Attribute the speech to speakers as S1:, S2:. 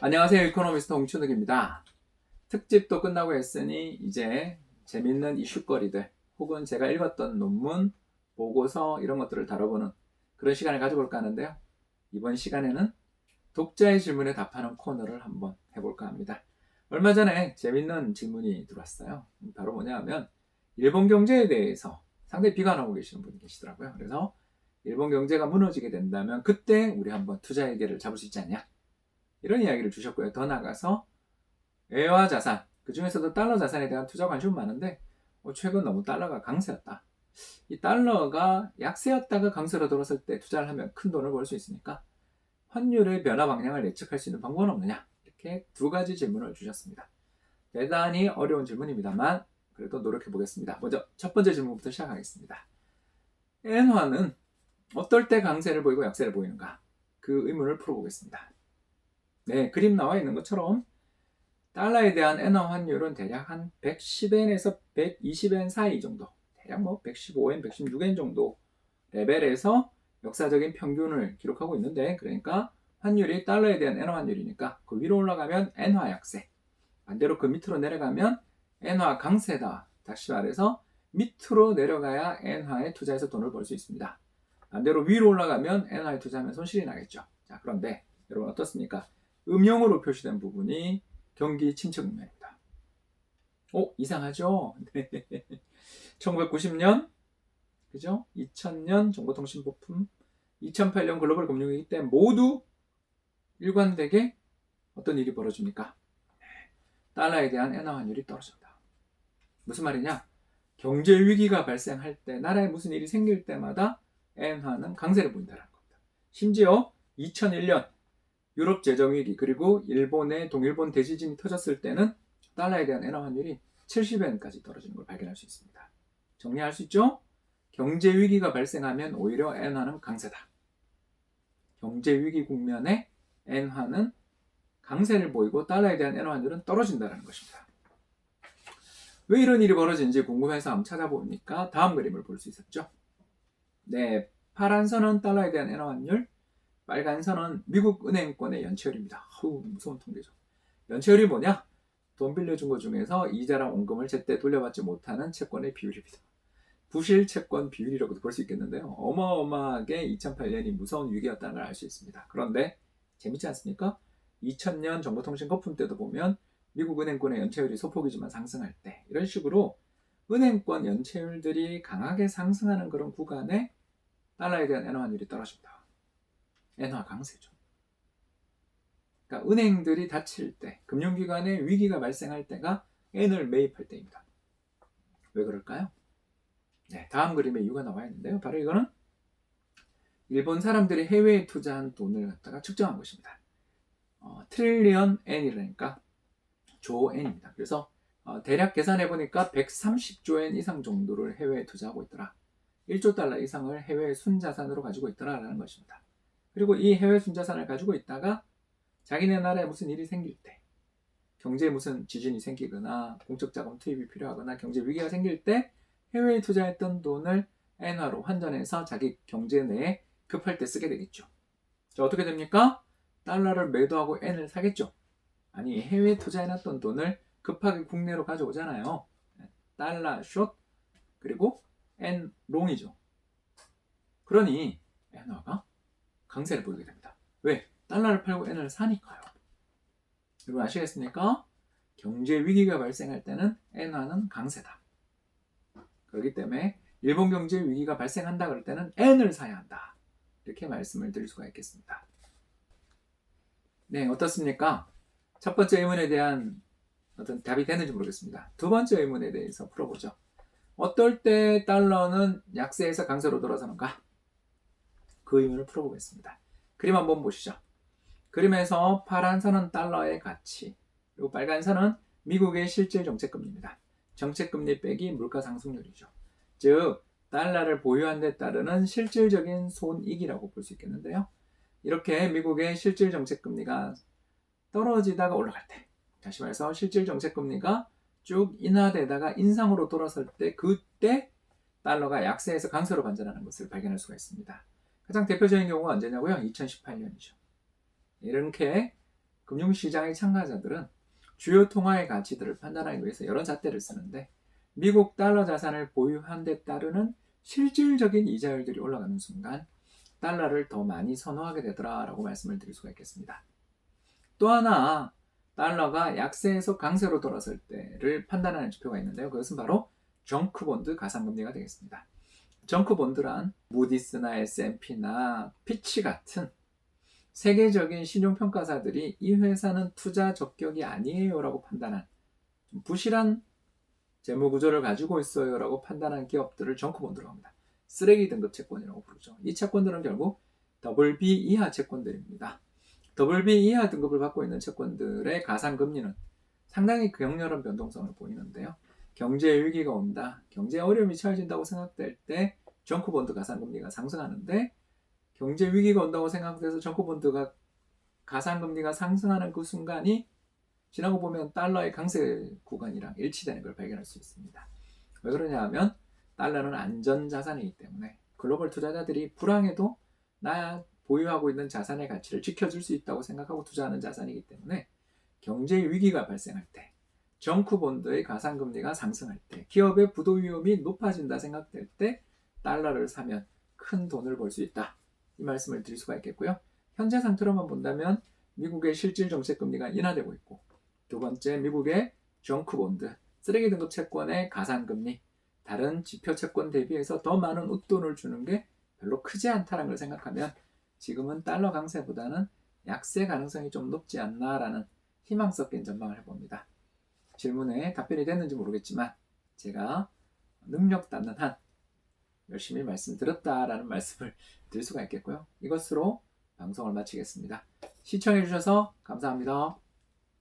S1: 안녕하세요. 이코노미스트 홍춘욱입니다. 특집도 끝나고 했으니 이제 재밌는 이슈거리들 혹은 제가 읽었던 논문, 보고서 이런 것들을 다뤄보는 그런 시간을 가져볼까 하는데요. 이번 시간에는 독자의 질문에 답하는 코너를 한번 해볼까 합니다. 얼마 전에 재밌는 질문이 들어왔어요. 바로 뭐냐 하면 일본 경제에 대해서 상당히 비관하고 계시는 분이 계시더라고요. 그래서 일본 경제가 무너지게 된다면 그때 우리 한번 투자 얘기를 잡을 수 있지 않냐? 이런 이야기를 주셨고요. 더 나아가서 외화 자산, 그 중에서도 달러 자산에 대한 투자 관심은 많은데 최근 너무 달러가 강세였다. 이 달러가 약세였다가 강세로 돌았을 때 투자를 하면 큰 돈을 벌 수 있으니까 환율의 변화 방향을 예측할 수 있는 방법은 없느냐? 이렇게 두 가지 질문을 주셨습니다. 대단히 어려운 질문입니다만 그래도 노력해 보겠습니다. 먼저 첫 번째 질문부터 시작하겠습니다. 엔화는 어떨 때 강세를 보이고 약세를 보이는가? 그 의문을 풀어보겠습니다. 네, 그림 나와 있는 것처럼 달러에 대한 엔화 환율은 대략 한 110엔에서 120엔 사이 정도, 대략 뭐 115엔, 116엔 정도 레벨에서 역사적인 평균을 기록하고 있는데, 그러니까 환율이 달러에 대한 엔화 환율이니까 그 위로 올라가면 엔화 약세, 반대로 그 밑으로 내려가면 엔화 강세다. 다시 말해서 밑으로 내려가야 엔화에 투자해서 돈을 벌 수 있습니다. 반대로 위로 올라가면 엔화에 투자하면 손실이 나겠죠. 자, 그런데 여러분 어떻습니까? 음영으로 표시된 부분이 경기 침체 국면입니다. 이상하죠? 네. 1990년, 그죠? 2000년 정보통신부품, 2008년 글로벌 금융위기 때 모두 일관되게 어떤 일이 벌어집니까? 달러에 대한 엔화 환율이 떨어진다. 무슨 말이냐? 경제 위기가 발생할 때, 나라에 무슨 일이 생길 때마다 엔화는 강세를 보인다는 겁니다. 심지어 2001년 유럽 재정위기 그리고 일본의 동일본 대지진이 터졌을 때는 달러에 대한 엔화 환율이 70엔까지 떨어지는 걸 발견할 수 있습니다. 정리할 수 있죠? 경제 위기가 발생하면 오히려 엔화는 강세다. 경제 위기 국면에 엔화는 강세를 보이고 달러에 대한 엔화 환율은 떨어진다는 것입니다. 왜 이런 일이 벌어진지 궁금해서 한번 찾아보니까 다음 그림을 볼 수 있었죠. 네, 파란 선은 달러에 대한 엔화 환율, 빨간 선은 미국 은행권의 연체율입니다. 무서운 통계죠. 연체율이 뭐냐? 돈 빌려준 것 중에서 이자랑 원금을 제때 돌려받지 못하는 채권의 비율입니다. 부실 채권 비율이라고도 볼 수 있겠는데요. 어마어마하게 2008년이 무서운 위기였다는 걸 알 수 있습니다. 그런데 재밌지 않습니까? 2000년 정보통신 거품 때도 보면 미국 은행권의 연체율이 소폭이지만 상승할 때 이런 식으로 은행권 연체율들이 강하게 상승하는 그런 구간에 달러에 대한 엔화 환율이 떨어집니다. 엔화 강세죠. 그러니까 은행들이 닫힐 때, 금융기관에 위기가 발생할 때가 엔을 매입할 때입니다. 왜 그럴까요? 네, 다음 그림에 이유가 나와 있는데요. 바로 이거는 일본 사람들이 해외에 투자한 돈을 갖다가 측정한 것입니다. 트릴리언 엔이라니까 조 엔입니다. 그래서 대략 계산해 보니까 130조 엔 이상 정도를 해외에 투자하고 있더라. 1조 달러 이상을 해외 순자산으로 가지고 있더라라는 것입니다. 그리고 이 해외 순자산을 가지고 있다가 자기네 나라에 무슨 일이 생길 때, 경제에 무슨 지진이 생기거나 공적 자금 투입이 필요하거나 경제 위기가 생길 때 해외에 투자했던 돈을 엔화로 환전해서 자기 경제 내에 급할 때 쓰게 되겠죠. 자, 어떻게 됩니까? 달러를 매도하고 엔을 사겠죠. 아니, 해외에 투자해놨던 돈을 급하게 국내로 가져오잖아요. 달러 숏 그리고 엔 롱이죠. 그러니 엔화가 강세를 보이게 됩니다. 왜? 달러를 팔고 엔을 사니까요. 여러분 아시겠습니까? 경제 위기가 발생할 때는 엔화는 강세다. 그렇기 때문에 일본 경제 위기가 발생한다 그럴 때는 엔을 사야 한다. 이렇게 말씀을 드릴 수가 있겠습니다. 네, 어떻습니까? 첫 번째 의문에 대한 어떤 답이 되는지 모르겠습니다. 두 번째 의문에 대해서 풀어보죠. 어떨 때 달러는 약세에서 강세로 돌아서는가? 그 의문을 풀어보겠습니다. 그림 한번 보시죠. 그림에서 파란 선은 달러의 가치, 그리고 빨간 선은 미국의 실질 정책금리입니다. 정책금리 빼기 물가상승률이죠. 즉, 달러를 보유한 데 따르는 실질적인 손익이라고 볼 수 있겠는데요. 이렇게 미국의 실질 정책금리가 떨어지다가 올라갈 때, 다시 말해서 실질 정책금리가 쭉 인하되다가 인상으로 돌아설 때, 그때 달러가 약세에서 강세로 반전하는 것을 발견할 수가 있습니다. 가장 대표적인 경우가 언제냐고요? 2018년이죠. 이렇게 금융시장의 참가자들은 주요 통화의 가치들을 판단하기 위해서 여러 잣대를 쓰는데 미국 달러 자산을 보유한 데 따르는 실질적인 이자율들이 올라가는 순간 달러를 더 많이 선호하게 되더라라고 말씀을 드릴 수가 있겠습니다. 또 하나 달러가 약세에서 강세로 돌아설 때를 판단하는 지표가 있는데요. 그것은 바로 정크본드 가상금리가 되겠습니다. 정크본드란 무디스나 S&P나 피치 같은 세계적인 신용평가사들이 이 회사는 투자 적격이 아니에요 라고 판단한 좀 부실한 재무구조를 가지고 있어요 라고 판단한 기업들을 정크본드라고 합니다. 쓰레기 등급 채권이라고 부르죠. 이 채권들은 결국 BB 이하 채권들입니다. BB 이하 등급을 받고 있는 채권들의 가상금리는 상당히 격렬한 변동성을 보이는데요. 경제 위기가 온다, 경제 어려움이 처해진다고 생각될 때 정크본드 가상금리가 상승하는데 경제 위기가 온다고 생각돼서 정크본드가 가상금리가 상승하는 그 순간이 지나고 보면 달러의 강세 구간이랑 일치되는 걸 발견할 수 있습니다. 왜 그러냐 하면 달러는 안전자산이기 때문에 글로벌 투자자들이 불황에도 나 보유하고 있는 자산의 가치를 지켜줄 수 있다고 생각하고 투자하는 자산이기 때문에 경제 위기가 발생할 때 정크본드의 가상금리가 상승할 때 기업의 부도 위험이 높아진다 생각될 때 달러를 사면 큰 돈을 벌 수 있다. 이 말씀을 드릴 수가 있겠고요. 현재 상태로만 본다면 미국의 실질 정책금리가 인하되고 있고 두 번째 미국의 정크본드, 쓰레기 등급 채권의 가상금리 다른 지표 채권 대비해서 더 많은 웃돈을 주는 게 별로 크지 않다는 걸 생각하면 지금은 달러 강세보다는 약세 가능성이 좀 높지 않나라는 희망 섞인 전망을 해봅니다. 질문에 답변이 됐는지 모르겠지만 제가 능력 닿는 한 열심히 말씀드렸다라는 말씀을 드릴 수가 있겠고요. 이것으로 방송을 마치겠습니다. 시청해주셔서 감사합니다.